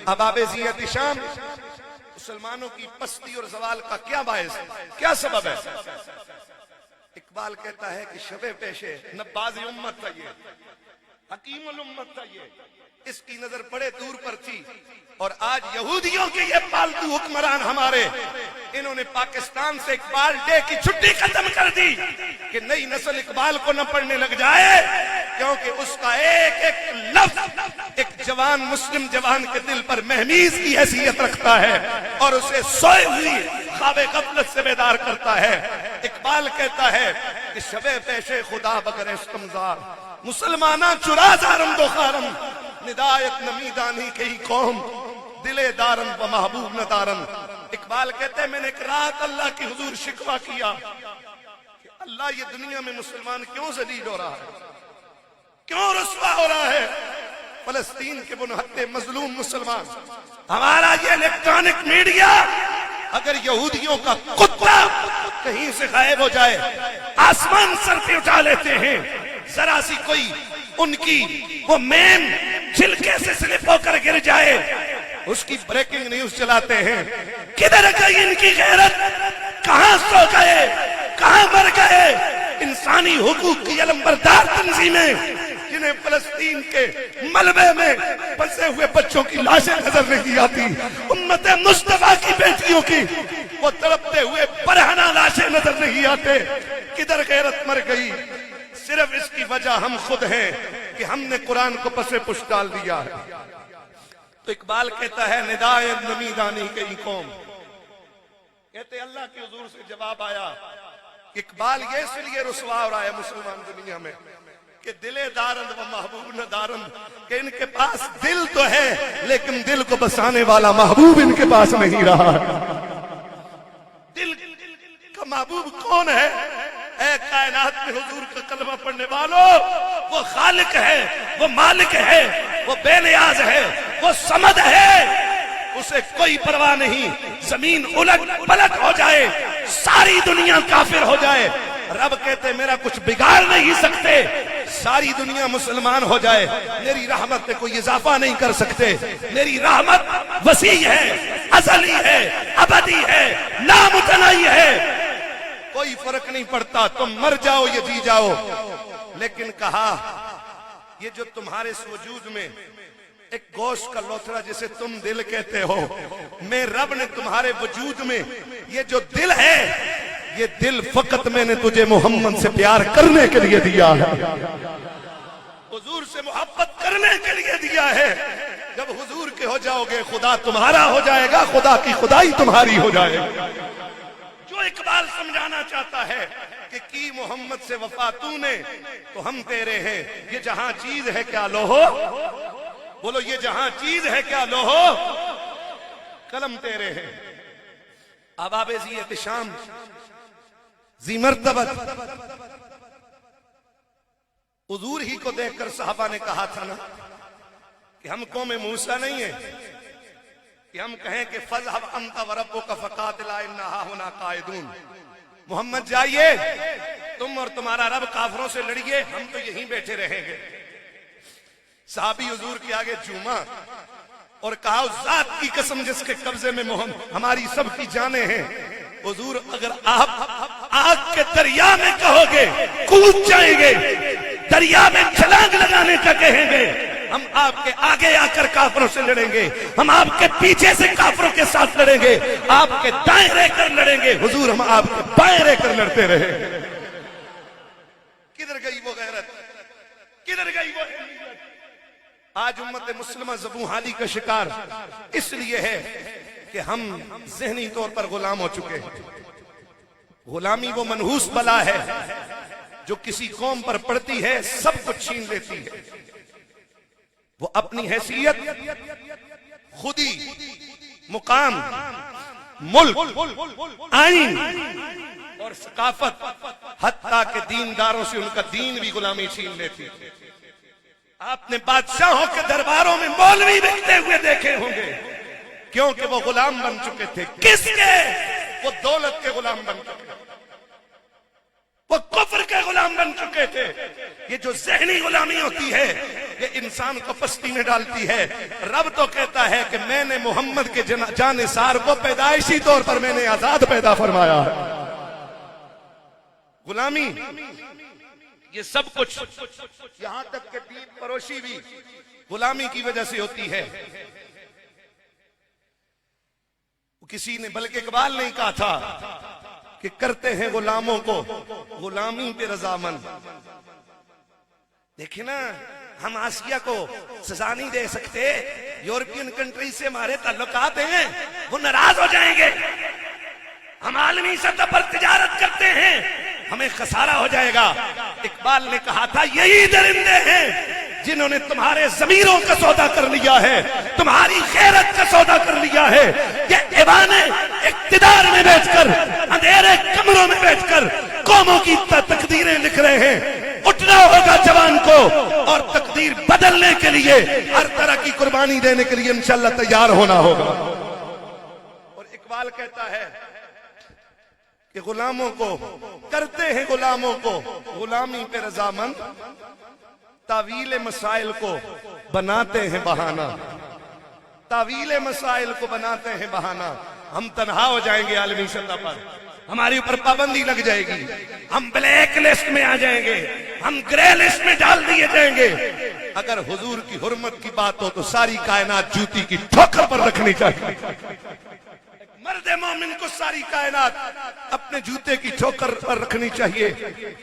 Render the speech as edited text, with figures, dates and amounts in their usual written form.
اباب زیت شام مسلمانوں کی پستی اور زوال کا کیا باعث ہے، کیا سبب ہے؟ اقبال کہتا ہے کہ شب پیشے نباز امت تھا یہ، حکیم الامت تھا یہ، اس کی نظر بڑے دور پر تھی، اور آج یہودیوں کے یہ پالتو حکمران ہمارے، انہوں نے پاکستان سے اقبال ڈے کی چھٹی ختم کر دی کہ نئی نسل اقبال کو نہ پڑھنے لگ جائے، کیونکہ اس کا ایک ایک لفظ ایک جوان مسلم جوان کے دل پر مہمیز کی حیثیت رکھتا ہے اور اسے سوئے ہوئی خواب غفلت سے بیدار کرتا ہے۔ اقبال کہتا ہے کہ شب پیشے خدا بگر استمزار مسلمانہ چرا دارم دو خارم ندایت نمیدانی کئی قوم دلے دارن و محبوب ندارن۔ اقبال کہتے ہیں میں نے ایک رات اللہ کی حضور شکوہ کیا کہ اللہ یہ دنیا میں مسلمان کیوں ذلیل ہو رہا ہے، کیوں رسوا ہو رہا ہے؟ فلسطین کے منحط مظلوم مسلمان، ہمارا یہ الیکٹرانک میڈیا اگر یہودیوں کا کتا کہیں سے غائب ہو جائے آسمان سر پہ اٹھا لیتے ہیں، ذرا سی کوئی ان کی وہ میم چھلکے سے سلپ ہو کر گر جائے اس کی بریکنگ نیوز چلاتے ہیں۔ کدھر گئی ان کی غیرت؟ کہاں سو گئے، کہاں مر گئے انسانی حقوق کی علمبردار تنظیمیں جنہیں فلسطین کے ملبے میں پھنسے ہوئے بچوں کی لاشیں نظر نہیں آتی، امت مصطفیٰ کی بیٹیوں کی وہ تڑپتے ہوئے برہنہ لاشیں نظر نہیں آتے، کدھر غیرت مر گئی؟ صرف اس کی وجہ ہم خود ہیں کہ ہم نے قرآن کو پس پش ڈال دیا ہے۔ تو اقبال کہتا ہے ندایت نمیدانی کئی قوم، کہتے اللہ کے حضور سے جواب آیا، اقبال یہ اس لیے رسوا ہو رہا ہے مسلمان دنیا میں کہ دلے دارند و محبوب نہ دارند، کہ ان کے پاس دل تو ہے لیکن دل کو بسانے والا محبوب ان کے پاس نہیں رہا۔ دل کا محبوب کون ہے؟ اے کائنات میں حضور کا کلمہ پڑھنے والوں، وہ خالق ہے، وہ مالک ہے، وہ بے نیاز ہے، وہ صمد ہے، اسے کوئی پرواہ نہیں زمین الٹ پلٹ ہو جائے، ساری دنیا کافر ہو جائے، رب کہتے میرا کچھ بگاڑ نہیں سکتے، ساری دنیا مسلمان ہو جائے میری رحمت میں کوئی اضافہ نہیں کر سکتے، میری رحمت وسیع ہے، ازلی ہے، ابدی ہے، لامتناہی ہے، کوئی فرق نہیں پڑتا تم مر جاؤ یا جی جاؤ۔ لیکن کہا یہ جو تمہارے اس وجود میں ایک گوشت کا لوتھڑا جسے تم دل کہتے ہو، میں رب نے تمہارے وجود میں یہ جو دل ہے، یہ دل فقط میں نے تجھے محمد سے پیار کرنے کے لیے دیا ہے، حضور سے محبت کرنے کے لیے دیا ہے۔ جب حضور کے ہو جاؤ گے خدا تمہارا ہو جائے گا، خدا کی خدائی تمہاری ہو جائے گا۔ جو اقبال سمجھانا چاہتا ہے کہ کی محمد سے وفا تو نے تو ہم تیرے ہیں، یہ جہاں چیز ہے کیا لوہو، بولو یہ جہاں چیز ہے کیا لوہو، قلم تیرے ہیں۔ اباب زیت شام ذی مرتبت حضور ہی کو دیکھ کر صحابہ نے کہا تھا نا کہ ہم قوم موسیٰ نہیں ہیں کہ ہم کہیں کہ فَذْهَبْ أَنْتَ وَرَبُّكَ فَقَاتِلَا إِنَّا هَاهُنَا قَاعِدُونَ، محمد جائیے تم اور تمہارا رب کافروں سے لڑیے، ہم تو یہیں بیٹھے رہیں گے۔ صحابی حضور کے آگے جھوما اور کہا اس ذات کی قسم جس کے قبضے میں ہماری سب کی جانیں ہیں، حضور اگر آپ آگ کے دریا میں کہو گے کود جائیں گے، دریا میں چھلانگ لگانے کا کہیں گے، ہم آپ کے آگے آ کر کافروں سے لڑیں گے، ہم آپ کے پیچھے سے کافروں کے ساتھ لڑیں گے، آپ کے دائیں رہ کر لڑیں گے، حضور ہم آپ کے بائیں رہ کر لڑتے رہے۔ کدھر گئی وہ غیرت، کدھر گئی وہ حمیت؟ آج امت مسلمہ زبوں حالی کا شکار اس لیے ہے کہ ہم ذہنی طور پر غلام ہو چکے ہیں۔ غلامی وہ منحوس بلا ہے جو کسی قوم پر پڑتی ہے سب کچھ چھین لیتی ہے، وہ اپنی حیثیت، خودی، مقام، ملک، آئین اور ثقافت، حتیٰ کہ دینداروں سے ان کا دین بھی غلامی چھین لیتی ہے۔ آپ نے بادشاہوں کے درباروں میں مولوی بکتے ہوئے دیکھے ہوں گے، کیونکہ وہ غلام بن چکے تھے۔ کس کے؟ وہ دولت کے غلام بن چکے، وہ کفر کے غلام بن چکے تھے. یہ جو ذہنی غلامی ہوتی ہے یہ انسان کو پستی میں ڈالتی ہے. رب تو کہتا ہے کہ میں نے محمد کے جانثار کو پیدائشی طور پر میں نے آزاد پیدا فرمایا ہے. غلامی یہ سب کچھ یہاں تک کہ دین پروشی بھی غلامی کی وجہ سے ہوتی ہے. کسی نے بلکہ اقبال نے کہا تھا کہ کرتے ہیں غلاموں کو غلامی پہ رضامند. دیکھیں نا ہم آسیہ کو سزا نہیں دے سکتے. یورپین کنٹری سے ہمارے تعلقات ہیں, وہ ناراض ہو جائیں گے. ہم عالمی سطح پر تجارت کرتے ہیں, ہمیں خسارہ ہو جائے گا. اقبال نے کہا تھا یہی درندے ہیں جنہوں نے تمہارے ضمیروں کا سودا کر لیا ہے, تمہاری غیرت کا سودا کر لیا ہے. یہ ایوانے اقتدار میں بیٹھ کر, اندھیرے کمروں میں بیٹھ کر قوموں کی تقدیریں لکھ رہے ہیں. اٹھنا ہوگا جوان کو اور تقدیر بدلنے کے لیے ہر طرح کی قربانی دینے کے لیے انشاءاللہ تیار ہونا ہوگا. اور اقبال کہتا ہے کہ غلاموں کو کرتے ہیں غلاموں کو غلامی پہ رضامند, تعویل مسائل کو بناتے ہیں بہانہ. تعویل مسائل کو بناتے ہیں بہانہ. ہم تنہا ہو جائیں گے عالمی سطح پر, ہماری اوپر پابندی لگ جائے گی, ہم بلیک لسٹ میں آ جائیں گے, ہم گرے لسٹ میں ڈال دیے جائیں گے. اگر حضور کی حرمت کی بات ہو تو ساری کائنات جوتی کی ٹھوکر پر رکھنی چاہیے. مرد مومن کو ساری کائنات اپنے جوتے کی ٹھوکر پر رکھنی چاہیے.